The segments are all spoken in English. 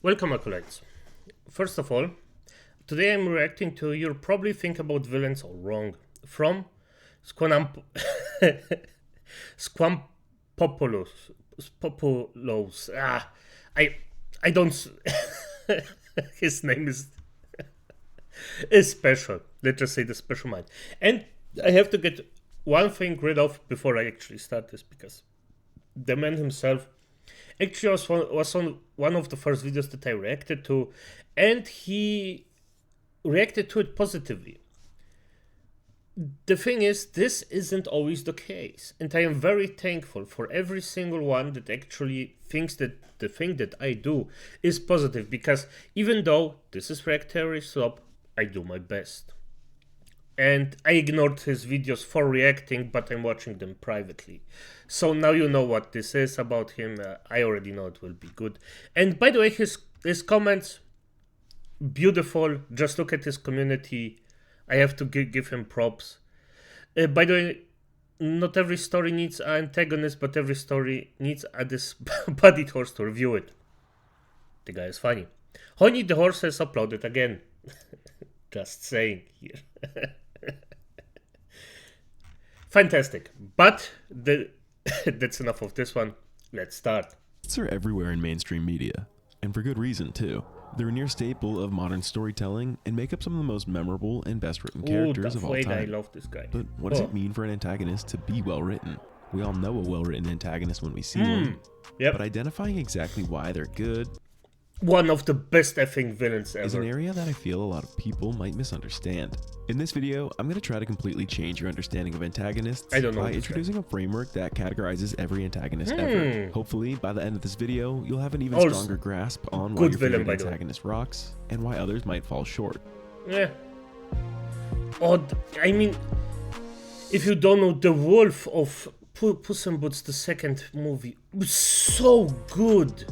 Welcome, acolytes. First of all, today I'm reacting to You'll Probably Think About Villains All Wrong from Squamp Squampopoulos. Popoulos. I don't. His name is special. Let's just say the special mind. And I have to get one thing rid of before I actually start this, because the man himself actually was on one of the first videos that I reacted to, and he reacted to it positively. The thing is, this isn't always the case, and I am very thankful for every single one that actually thinks that the thing that I do is positive, because even though this is reactionary slop, I do my best. And I ignored his videos for reacting, but I'm watching them privately. So now you know what this is about him. I already know it will be good. And by the way, his comments, beautiful. Just look at his community. I have to give him props. By the way, not every story needs an antagonist, but every story needs a disembodied horse to review it. The guy is funny. Honey the horse has uploaded again. Just saying here. Fantastic. But that's enough of this one. Let's start. They're everywhere in mainstream media, and for good reason too. They're a near staple of modern storytelling and make up some of the most memorable and best written characters of all time. I love this guy. But what does it mean for an antagonist to be well written? We all know a well written antagonist when we see one. Yep. But identifying exactly why they're good, one of the best effing villains ever, is an area that I feel a lot of people might misunderstand. In this video, I'm going to try to completely change your understanding of antagonists by introducing a framework that categorizes every antagonist ever. Hopefully, by the end of this video, you'll have an even stronger grasp on why your favorite antagonist rocks and why others might fall short. Yeah. I mean, if you don't know, The Wolf of Puss in Boots, the second movie, was so good.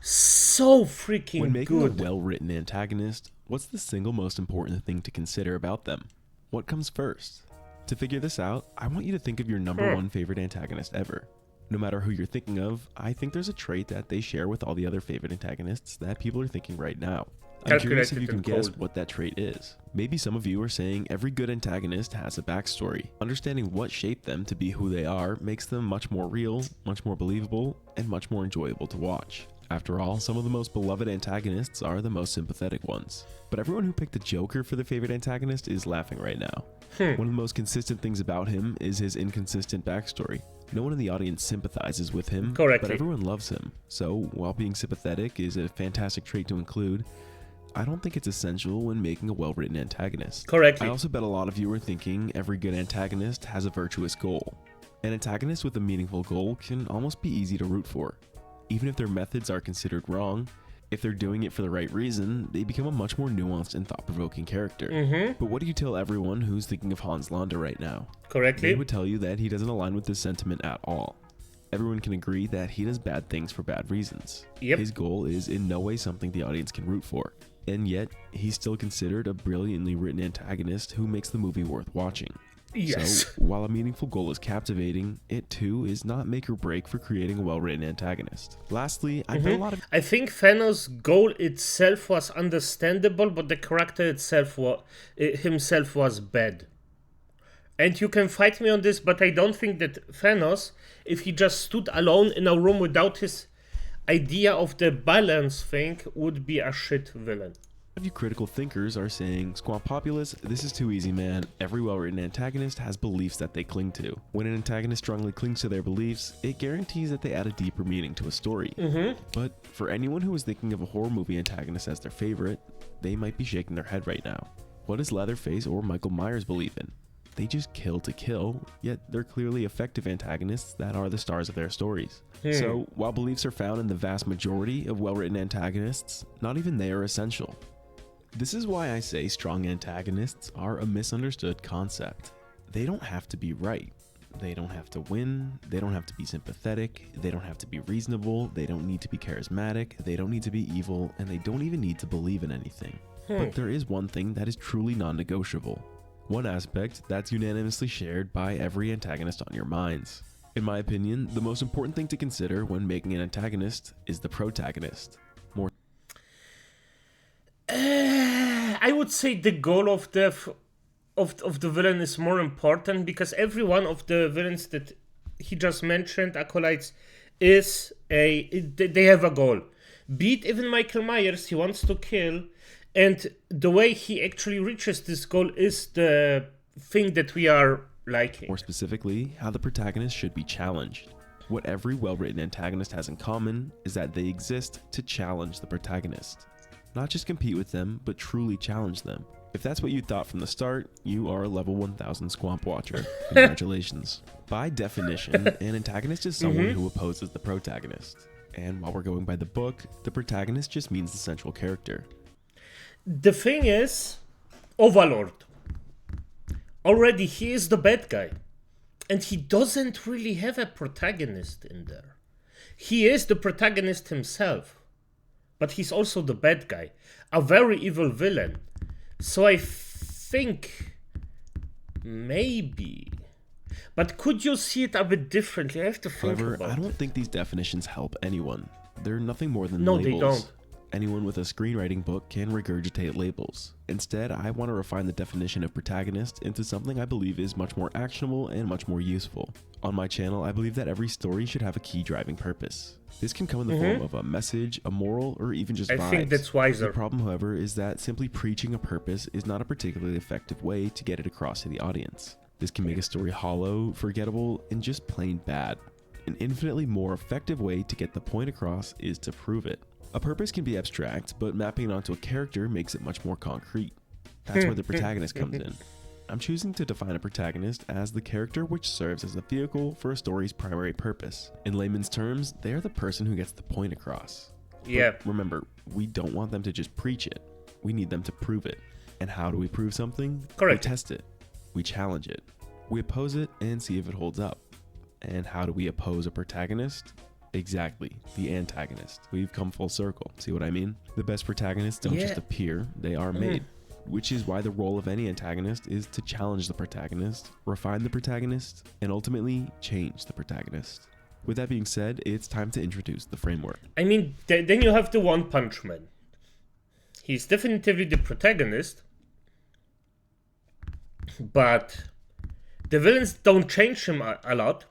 So freaking good. When making a well-written antagonist, what's the single most important thing to consider about them? What comes first? To figure this out, I want you to think of your number one favorite antagonist ever. No matter who you're thinking of, I think there's a trait that they share with all the other favorite antagonists that people are thinking right now. I'm curious if you can guess what that trait is. Maybe some of you are saying every good antagonist has a backstory. Understanding what shaped them to be who they are makes them much more real, much more believable, and much more enjoyable to watch. After all, some of the most beloved antagonists are the most sympathetic ones. But everyone who picked the Joker for their favorite antagonist is laughing right now. One of the most consistent things about him is his inconsistent backstory. No one in the audience sympathizes with him, but everyone loves him. So, while being sympathetic is a fantastic trait to include, I don't think it's essential when making a well-written antagonist. I also bet a lot of you are thinking every good antagonist has a virtuous goal. An antagonist with a meaningful goal can almost be easy to root for. Even if their methods are considered wrong, if they're doing it for the right reason, they become a much more nuanced and thought-provoking character. But what do you tell everyone who's thinking of Hans Landa right now? They would tell you that he doesn't align with this sentiment at all. Everyone can agree that he does bad things for bad reasons. His goal is in no way something the audience can root for. And yet, he's still considered a brilliantly written antagonist who makes the movie worth watching. So, while a meaningful goal is captivating, it too is not make or break for creating a well-written antagonist. Lastly, I bet a lot of... I think Thanos' goal itself was understandable, but the character itself himself was bad. And you can fight me on this, but I don't think that Thanos, if he just stood alone in a room without his idea of the balance thing, would be a shit villain. Of you critical thinkers are saying, Squampopulous, this is too easy, man. Every well-written antagonist has beliefs that they cling to. When an antagonist strongly clings to their beliefs, it guarantees that they add a deeper meaning to a story. But for anyone who is thinking of a horror movie antagonist as their favorite, they might be shaking their head right now. What does Leatherface or Michael Myers believe in? They just kill to kill, yet they're clearly effective antagonists that are the stars of their stories. So, while beliefs are found in the vast majority of well-written antagonists, not even they are essential. This is why I say strong antagonists are a misunderstood concept. They don't have to be right. They don't have to win. They don't have to be sympathetic. They don't have to be reasonable. They don't need to be charismatic. They don't need to be evil. And they don't even need to believe in anything. But there is one thing that is truly non-negotiable. One aspect that's unanimously shared by every antagonist on your minds. In my opinion, the most important thing to consider when making an antagonist is the protagonist. I would say the goal of the villain is more important, because every one of the villains that he just mentioned, acolytes, they have a goal. Be it even Michael Myers, he wants to kill, and the way he actually reaches this goal is the thing that we are liking. More specifically, how the protagonist should be challenged. What every well-written antagonist has in common is that they exist to challenge the protagonist. Not just compete with them, but truly challenge them. If that's what you thought from the start, you are a level 1000 Squamp Watcher. Congratulations. By definition, an antagonist is someone who opposes the protagonist. And while we're going by the book, the protagonist just means the central character. The thing is, Overlord. Already he is the bad guy. And he doesn't really have a protagonist in there. He is the protagonist himself. But he's also the bad guy. A very evil villain. So I think maybe. But could you see it a bit differently? I have to think However, about it. I don't think these definitions help anyone. They're nothing more than No, labels. they don't. Anyone with a screenwriting book can regurgitate labels. Instead, I want to refine the definition of protagonist into something I believe is much more actionable and much more useful. On my channel, I believe that every story should have a key driving purpose. This can come in the form of a message, a moral, or even just vibes. I think that's wiser. The problem, however, is that simply preaching a purpose is not a particularly effective way to get it across to the audience. This can make a story hollow, forgettable, and just plain bad. An infinitely more effective way to get the point across is to prove it. A purpose can be abstract, but mapping it onto a character makes it much more concrete. That's where the protagonist comes in. I'm choosing to define a protagonist as the character which serves as a vehicle for a story's primary purpose. In layman's terms, they are the person who gets the point across. Yeah. But remember, we don't want them to just preach it. We need them to prove it. And how do we prove something? Correct. We test it. We challenge it. We oppose it and see if it holds up. And how do we oppose a protagonist? Exactly, the antagonist. We've come full circle. See what I mean? The best protagonists don't just appear, they are made. Which is why the role of any antagonist is to challenge the protagonist, refine the protagonist, and ultimately change the protagonist. With that being said, it's time to introduce the framework. I mean, then you have the One Punch Man. He's definitively the protagonist, but the villains don't change him a lot.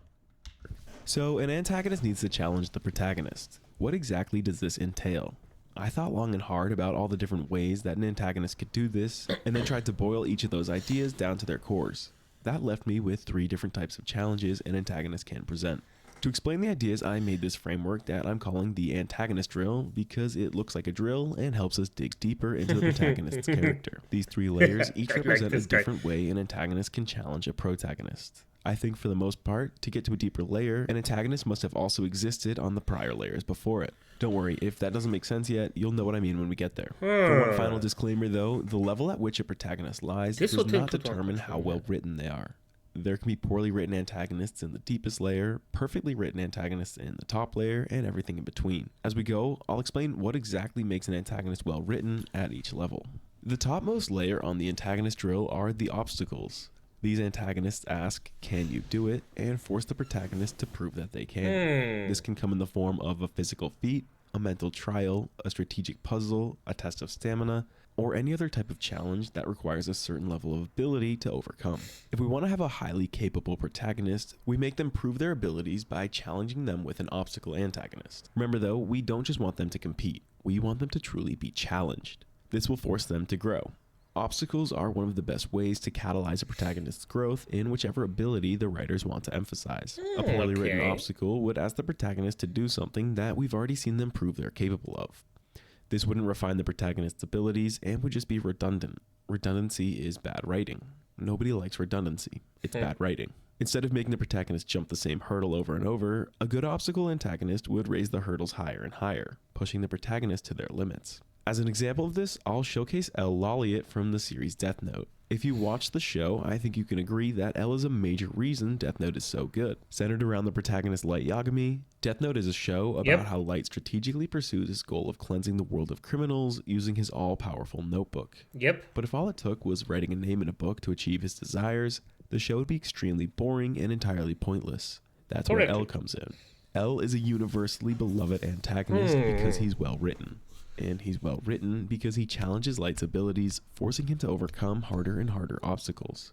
So an antagonist needs to challenge the protagonist. What exactly does this entail? I thought long and hard about all the different ways that an antagonist could do this, and then tried to boil each of those ideas down to their cores. That left me with 3 different types of challenges an antagonist can present. To explain the ideas, I made this framework that I'm calling the antagonist drill because it looks like a drill and helps us dig deeper into the protagonist's character. These 3 layers each represent a different way an antagonist can challenge a protagonist. I think for the most part, to get to a deeper layer, an antagonist must have also existed on the prior layers before it. Don't worry, if that doesn't make sense yet, you'll know what I mean when we get there. For one final disclaimer though, the level at which a protagonist lies does not determine how well written they are. There can be poorly written antagonists in the deepest layer, perfectly written antagonists in the top layer, and everything in between. As we go, I'll explain what exactly makes an antagonist well written at each level. The topmost layer on the antagonist drill are the obstacles. These antagonists ask, can you do it, and force the protagonist to prove that they can. This can come in the form of a physical feat, a mental trial, a strategic puzzle, a test of stamina, or any other type of challenge that requires a certain level of ability to overcome. If we want to have a highly capable protagonist, we make them prove their abilities by challenging them with an obstacle antagonist. Remember though, we don't just want them to compete, we want them to truly be challenged. This will force them to grow. Obstacles are one of the best ways to catalyze a protagonist's growth in whichever ability the writers want to emphasize. A poorly written obstacle would ask the protagonist to do something that we've already seen them prove they're capable of. This wouldn't refine the protagonist's abilities and would just be redundant. Redundancy is bad writing. Nobody likes redundancy. It's bad writing. Instead of making the protagonist jump the same hurdle over and over, a good obstacle antagonist would raise the hurdles higher and higher, pushing the protagonist to their limits. As an example of this, I'll showcase Elle Lolliot from the series Death Note. If you watch the show, I think you can agree that Elle is a major reason Death Note is so good. Centered around the protagonist Light Yagami, Death Note is a show about how Light strategically pursues his goal of cleansing the world of criminals using his all-powerful notebook. But if all it took was writing a name in a book to achieve his desires, the show would be extremely boring and entirely pointless. That's where Elle comes in. Elle is a universally beloved antagonist because he's well written. and he's well written because he challenges Light's abilities, forcing him to overcome harder and harder obstacles.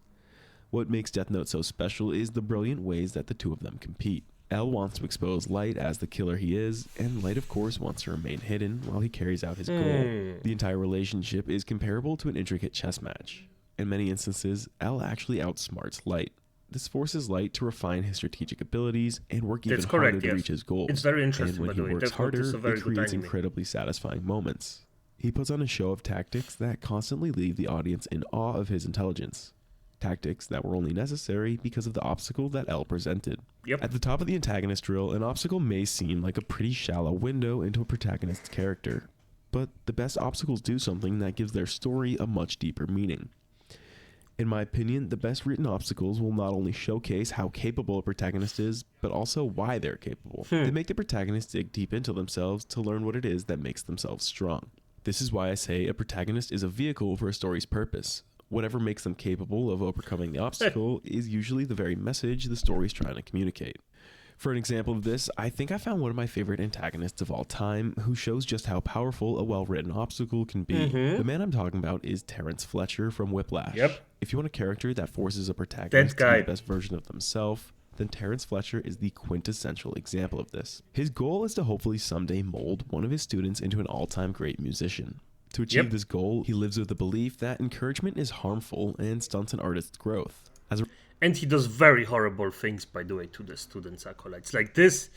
What makes Death Note so special is the brilliant ways that the two of them compete. L wants to expose Light as the killer he is, and Light of course wants to remain hidden while he carries out his goal. The entire relationship is comparable to an intricate chess match. In many instances, L actually outsmarts Light. This forces Light to refine his strategic abilities and work even harder to reach his goals. It's very interesting, and when by the way. he works harder, it creates anime. incredibly satisfying moments. He puts on a show of tactics that constantly leave the audience in awe of his intelligence. Tactics that were only necessary because of the obstacle that L presented. At the top of the antagonist drill, an obstacle may seem like a pretty shallow window into a protagonist's character, but the best obstacles do something that gives their story a much deeper meaning. In my opinion, the best written obstacles will not only showcase how capable a protagonist is, but also why they're capable. They make the protagonist dig deep into themselves to learn what it is that makes themselves strong. This is why I say a protagonist is a vehicle for a story's purpose. Whatever makes them capable of overcoming the obstacle is usually the very message the story's trying to communicate. For an example of this, I think I found one of my favorite antagonists of all time who shows just how powerful a well-written obstacle can be. The man I'm talking about is Terrence Fletcher from Whiplash. If you want a character that forces a protagonist to be the best version of themselves, then Terrence Fletcher is the quintessential example of this. His goal is to hopefully someday mold one of his students into an all-time great musician. To achieve this goal, he lives with the belief that encouragement is harmful and stunts an artist's growth. And he does very horrible things, by the way, to the students' acolytes. Like this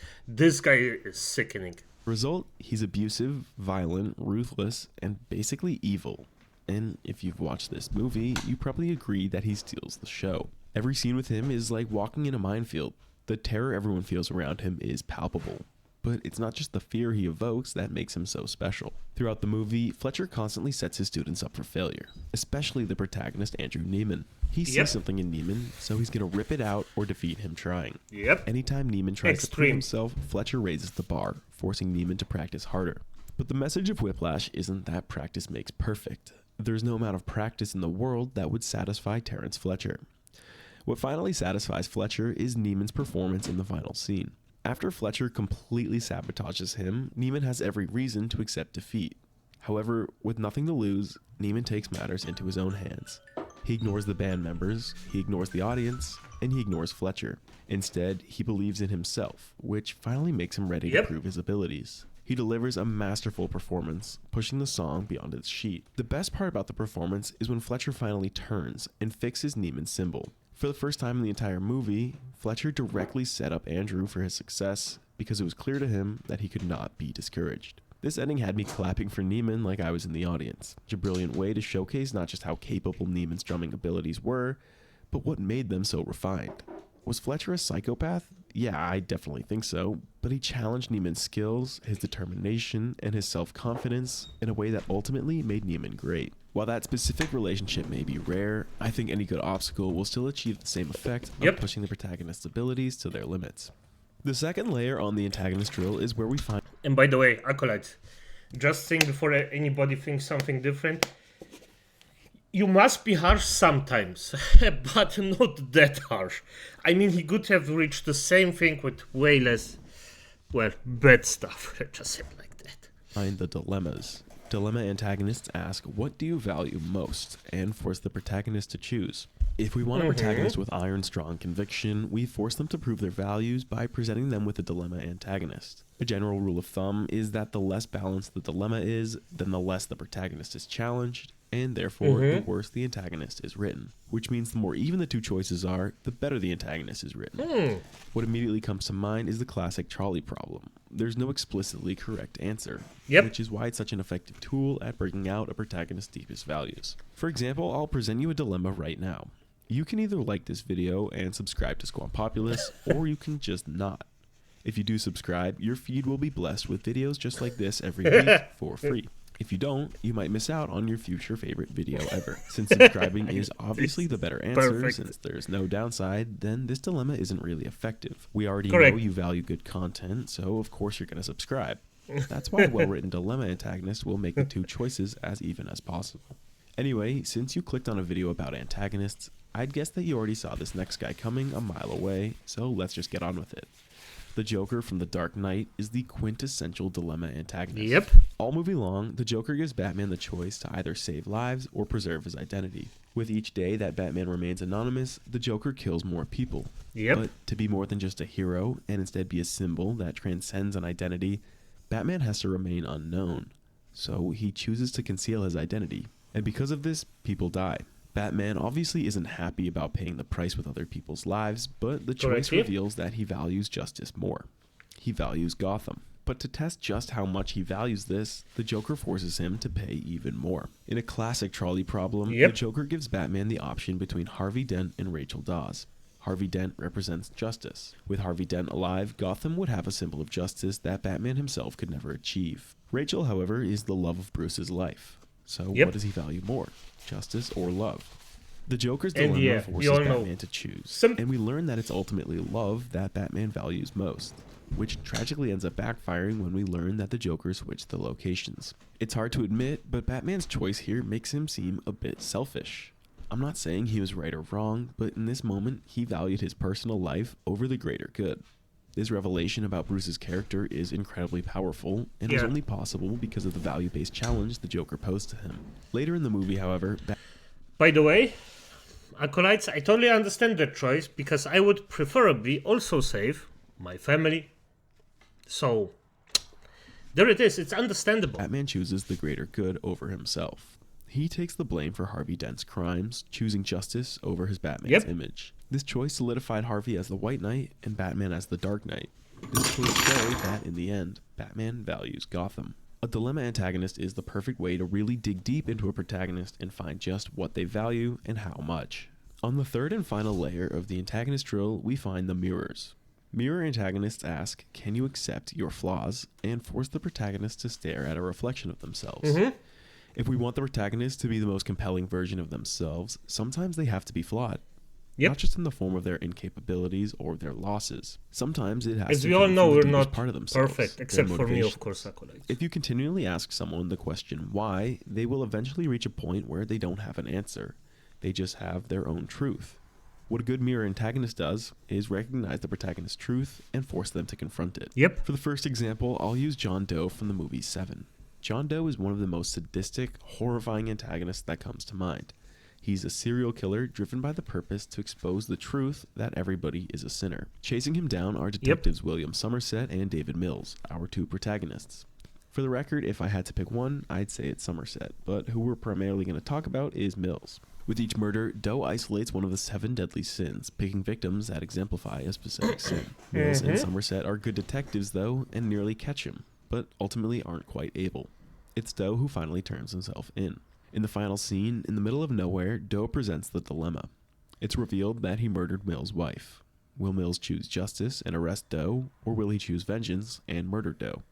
guy is sickening. Result, he's abusive, violent, ruthless, and basically evil. And if you've watched this movie, you probably agree that he steals the show. Every scene with him is like walking in a minefield. The terror everyone feels around him is palpable. But it's not just the fear he evokes that makes him so special. Throughout the movie, Fletcher constantly sets his students up for failure, especially the protagonist Andrew Neiman. He sees something in Neiman, so he's going to rip it out or defeat him trying. Anytime Neiman tries to prove himself, Fletcher raises the bar, forcing Neiman to practice harder. But the message of Whiplash isn't that practice makes perfect. There's no amount of practice in the world that would satisfy Terrence Fletcher. What finally satisfies Fletcher is Neiman's performance in the final scene. After Fletcher completely sabotages him, Neiman has every reason to accept defeat. However, with nothing to lose, Neiman takes matters into his own hands. He ignores the band members, he ignores the audience, and he ignores Fletcher. Instead, he believes in himself, which finally makes him ready to prove his abilities. He delivers a masterful performance, pushing the song beyond its sheet. The best part about the performance is when Fletcher finally turns and fixes Neiman's symbol. For the first time in the entire movie, Fletcher directly set up Andrew for his success because it was clear to him that he could not be discouraged. This ending had me clapping for Neiman like I was in the audience. It's a brilliant way to showcase not just how capable Neiman's drumming abilities were, but what made them so refined. Was Fletcher a psychopath? Yeah, I definitely think so, but he challenged Neiman's skills, his determination, and his self-confidence in a way that ultimately made Neiman great. While that specific relationship may be rare, I think any good obstacle will still achieve the same effect of pushing the protagonist's abilities to their limits. The second layer on the antagonist drill is where we find... And by the way, acolytes, just think before anybody thinks something different. You must be harsh sometimes, but not that harsh. I mean, he could have reached the same thing with way less, well, bad stuff. Let's just say it like that. Find the dilemmas. Dilemma antagonists ask, what do you value most, and force the protagonist to choose. If we want a protagonist with iron strong conviction, we force them to prove their values by presenting them with a dilemma antagonist. A general rule of thumb is that the less balanced the dilemma is, then the less the protagonist is challenged, and therefore the worse the antagonist is written. Which means the more even the two choices are, the better the antagonist is written. What immediately comes to mind is the classic trolley problem. There's no explicitly correct answer, which is why it's such an effective tool at bringing out a protagonist's deepest values. For example, I'll present you a dilemma right now. You can either like this video and subscribe to Squam Populous, or you can just not. If you do subscribe, your feed will be blessed with videos just like this every week for free. If you don't, you might miss out on your future favorite video ever. Since subscribing is obviously the better answer, since there's no downside, then this dilemma isn't really effective. We already know you value good content, so of course you're going to subscribe. That's why a well-written dilemma antagonist will make the two choices as even as possible. Anyway, since you clicked on a video about antagonists, I'd guess that you already saw this next guy coming a mile away, so let's just get on with it. The Joker from The Dark Knight is the quintessential dilemma antagonist. Yep. All movie long, the Joker gives Batman the choice to either save lives or preserve his identity. With each day that Batman remains anonymous, the Joker kills more people. Yep. But to be more than just a hero and instead be a symbol that transcends an identity, Batman has to remain unknown. So he chooses to conceal his identity. And because of this, people die. Batman obviously isn't happy about paying the price with other people's lives, but the choice reveals that he values justice more. He values Gotham. But to test just how much he values this, the Joker forces him to pay even more. In a classic trolley problem, the Joker gives Batman the option between Harvey Dent and Rachel Dawes. Harvey Dent represents justice. With Harvey Dent alive, Gotham would have a symbol of justice that Batman himself could never achieve. Rachel, however, is the love of Bruce's life. So what does he value more, justice or love? The Joker's dilemma forces Batman to choose, and we learn that it's ultimately love that Batman values most, which tragically ends up backfiring when we learn that the Joker switched the locations. It's hard to admit, but Batman's choice here makes him seem a bit selfish. I'm not saying he was right or wrong, but in this moment, he valued his personal life over the greater good. This revelation about Bruce's character is incredibly powerful, and was only possible because of the value-based challenge the Joker posed to him. Later in the movie, however... By the way, Acolytes, I totally understand that choice, because I would preferably also save my family. So, there it is, it's understandable. Batman chooses the greater good over himself. He takes the blame for Harvey Dent's crimes, choosing justice over his Batman's image. This choice solidified Harvey as the White Knight and Batman as the Dark Knight. This choice showed that, in the end, Batman values Gotham. A dilemma antagonist is the perfect way to really dig deep into a protagonist and find just what they value and how much. On the third and final layer of the antagonist drill, we find the mirrors. Mirror antagonists ask, can you accept your flaws, and force the protagonist to stare at a reflection of themselves. If we want the protagonist to be the most compelling version of themselves, sometimes they have to be flawed. Not just in the form of their incapabilities or their losses. Sometimes it has As to we come all know, from we're the deepest not part of themselves, perfect, their except for me, of motivations. course, Acolytes. If you continually ask someone the question why, they will eventually reach a point where they don't have an answer. They just have their own truth. What a good mirror antagonist does is recognize the protagonist's truth and force them to confront it. For the first example, I'll use John Doe from the movie Seven. John Doe is one of the most sadistic, horrifying antagonists that comes to mind. He's a serial killer driven by the purpose to expose the truth that everybody is a sinner. Chasing him down are detectives William Somerset and David Mills, our two protagonists. For the record, if I had to pick one, I'd say it's Somerset, but who we're primarily going to talk about is Mills. With each murder, Doe isolates one of the 7 deadly sins, picking victims that exemplify a specific sin. Mills and Somerset are good detectives, though, and nearly catch him, but ultimately aren't quite able. It's Doe who finally turns himself in. In the final scene, in the middle of nowhere, Doe presents the dilemma. It's revealed that he murdered Mills' wife. Will Mills choose justice and arrest Doe, or will he choose vengeance and murder Doe?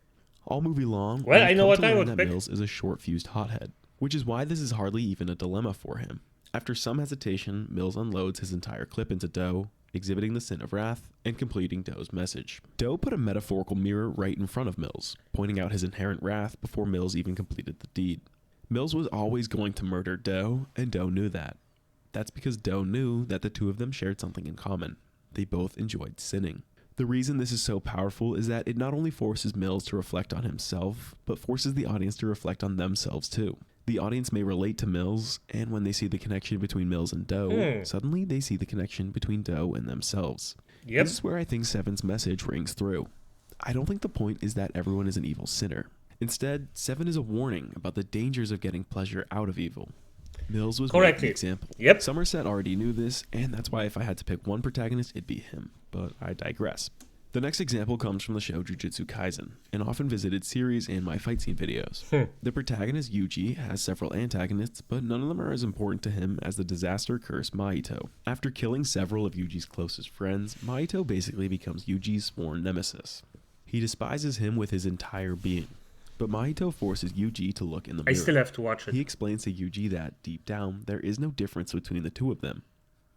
All movie long, well, I know what I would that pick. Mills is a short-fused hothead, which is why this is hardly even a dilemma for him. After some hesitation, Mills unloads his entire clip into Doe, exhibiting the sin of wrath and completing Doe's message. Doe put a metaphorical mirror right in front of Mills, pointing out his inherent wrath before Mills even completed the deed. Mills was always going to murder Doe, and Doe knew that. That's because Doe knew that the two of them shared something in common. They both enjoyed sinning. The reason this is so powerful is that it not only forces Mills to reflect on himself, but forces the audience to reflect on themselves too. The audience may relate to Mills, and when they see the connection between Mills and Doe, suddenly they see the connection between Doe and themselves. This is where I think Seven's message rings through. I don't think the point is that everyone is an evil sinner. Instead, Seven is a warning about the dangers of getting pleasure out of evil. Mills was one example. Somerset already knew this, and that's why if I had to pick one protagonist, it'd be him. But I digress. The next example comes from the show Jujutsu Kaisen, an often visited series in my fight scene videos. The protagonist, Yuji, has several antagonists, but none of them are as important to him as the disaster-cursed Mahito. After killing several of Yuji's closest friends, Mahito basically becomes Yuji's sworn nemesis. He despises him with his entire being. But Mahito forces Yuji to look in the mirror. I still have to watch it. He explains to Yuji that, deep down, there is no difference between the two of them.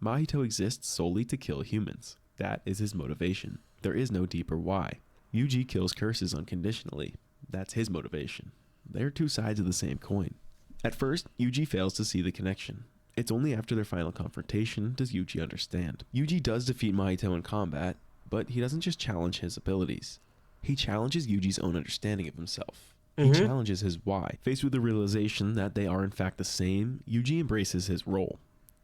Mahito exists solely to kill humans. That is his motivation. There is no deeper why. Yuji kills curses unconditionally. That's his motivation. They're two sides of the same coin. At first, Yuji fails to see the connection. It's only after their final confrontation does Yuji understand. Yuji does defeat Mahito in combat, but he doesn't just challenge his abilities. He challenges Yuji's own understanding of himself. He challenges his why. Faced with the realization that they are in fact the same, Yuji embraces his role.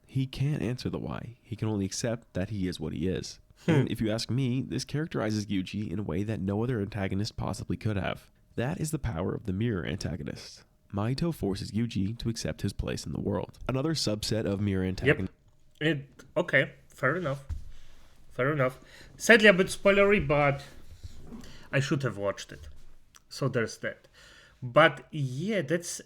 He can't answer the why. He can only accept that he is what he is. And if you ask me, this characterizes Yuji in a way that no other antagonist possibly could have. That is the power of the mirror antagonist. Mahito forces Yuji to accept his place in the world. Another subset of mirror antagonist. Yep. Okay, fair enough. Fair enough. Sadly a bit spoilery, but I should have watched it. So there's that. But yeah, that's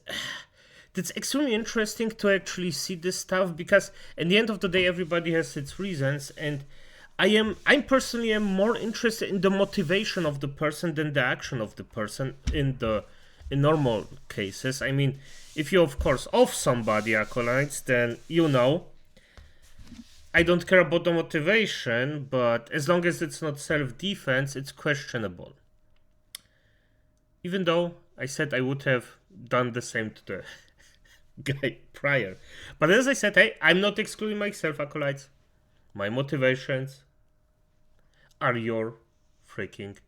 extremely interesting to actually see this stuff, because at the end of the day everybody has its reasons, and I'm personally am more interested in the motivation of the person than the action of the person in normal cases. I mean, if you of course off somebody, acolytes, then I don't care about the motivation, but as long as it's not self-defense, it's questionable. Even though I said I would have done the same to the guy prior. But as I said, hey, I'm not excluding myself, acolytes. My motivations are your freaking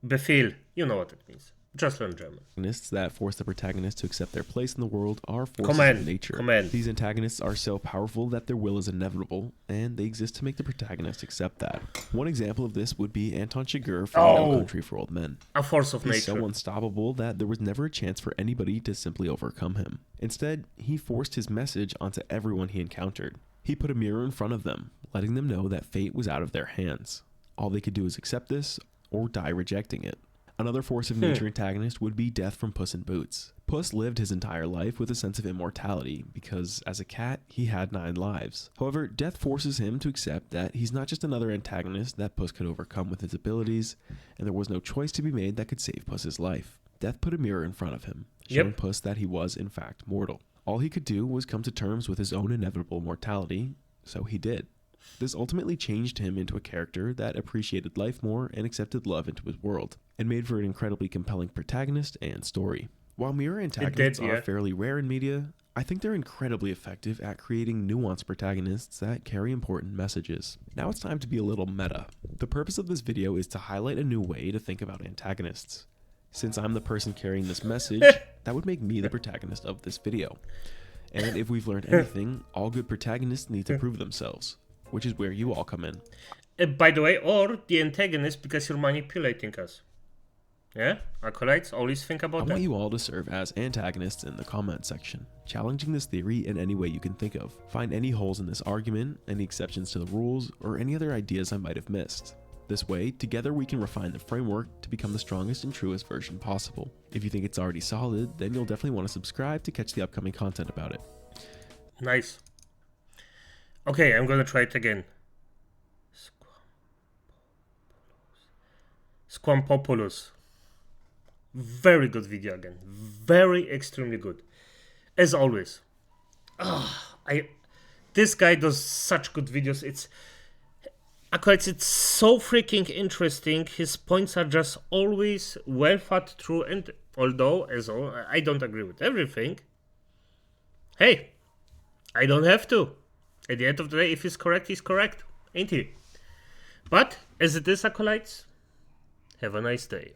Befehl. You know what it means. Just learn German. Antagonists that force the protagonist to accept their place in the world are forces of nature. These antagonists are so powerful that their will is inevitable, and they exist to make the protagonist accept that. One example of this would be Anton Chigurh from No Country for Old Men. A force of nature. He's so unstoppable that there was never a chance for anybody to simply overcome him. Instead, he forced his message onto everyone he encountered. He put a mirror in front of them, letting them know that fate was out of their hands. All they could do is accept this, or die rejecting it. Another force of nature antagonist would be Death from Puss in Boots. Puss lived his entire life with a sense of immortality, because as a cat, he had 9 lives. However, Death forces him to accept that he's not just another antagonist that Puss could overcome with his abilities, and there was no choice to be made that could save Puss's life. Death put a mirror in front of him, showing Puss that he was in fact mortal. All he could do was come to terms with his own inevitable mortality, so he did. This ultimately changed him into a character that appreciated life more and accepted love into his world, and made for an incredibly compelling protagonist and story. While mirror antagonists are fairly rare in media, I think they're incredibly effective at creating nuanced protagonists that carry important messages. Now it's time to be a little meta. The purpose of this video is to highlight a new way to think about antagonists. Since I'm the person carrying this message, that would make me the protagonist of this video. And if we've learned anything, all good protagonists need to prove themselves, which is where you all come in. By the way, or the antagonist, because you're manipulating us. Yeah? Acolytes, always think about that. I want you all to serve as antagonists in the comment section, challenging this theory in any way you can think of. Find any holes in this argument, any exceptions to the rules, or any other ideas I might have missed. This way, together we can refine the framework to become the strongest and truest version possible. If you think it's already solid, then you'll definitely want to subscribe to catch the upcoming content about it. Nice. Okay, I'm gonna try it again. Squampopoulos. Very good video again. Very extremely good. As always. This guy does such good videos. It's so freaking interesting. His points are just always well thought through, and although I don't agree with everything, hey, I don't have to. At the end of the day, if he's correct, ain't he? But as it is, acolytes, have a nice day.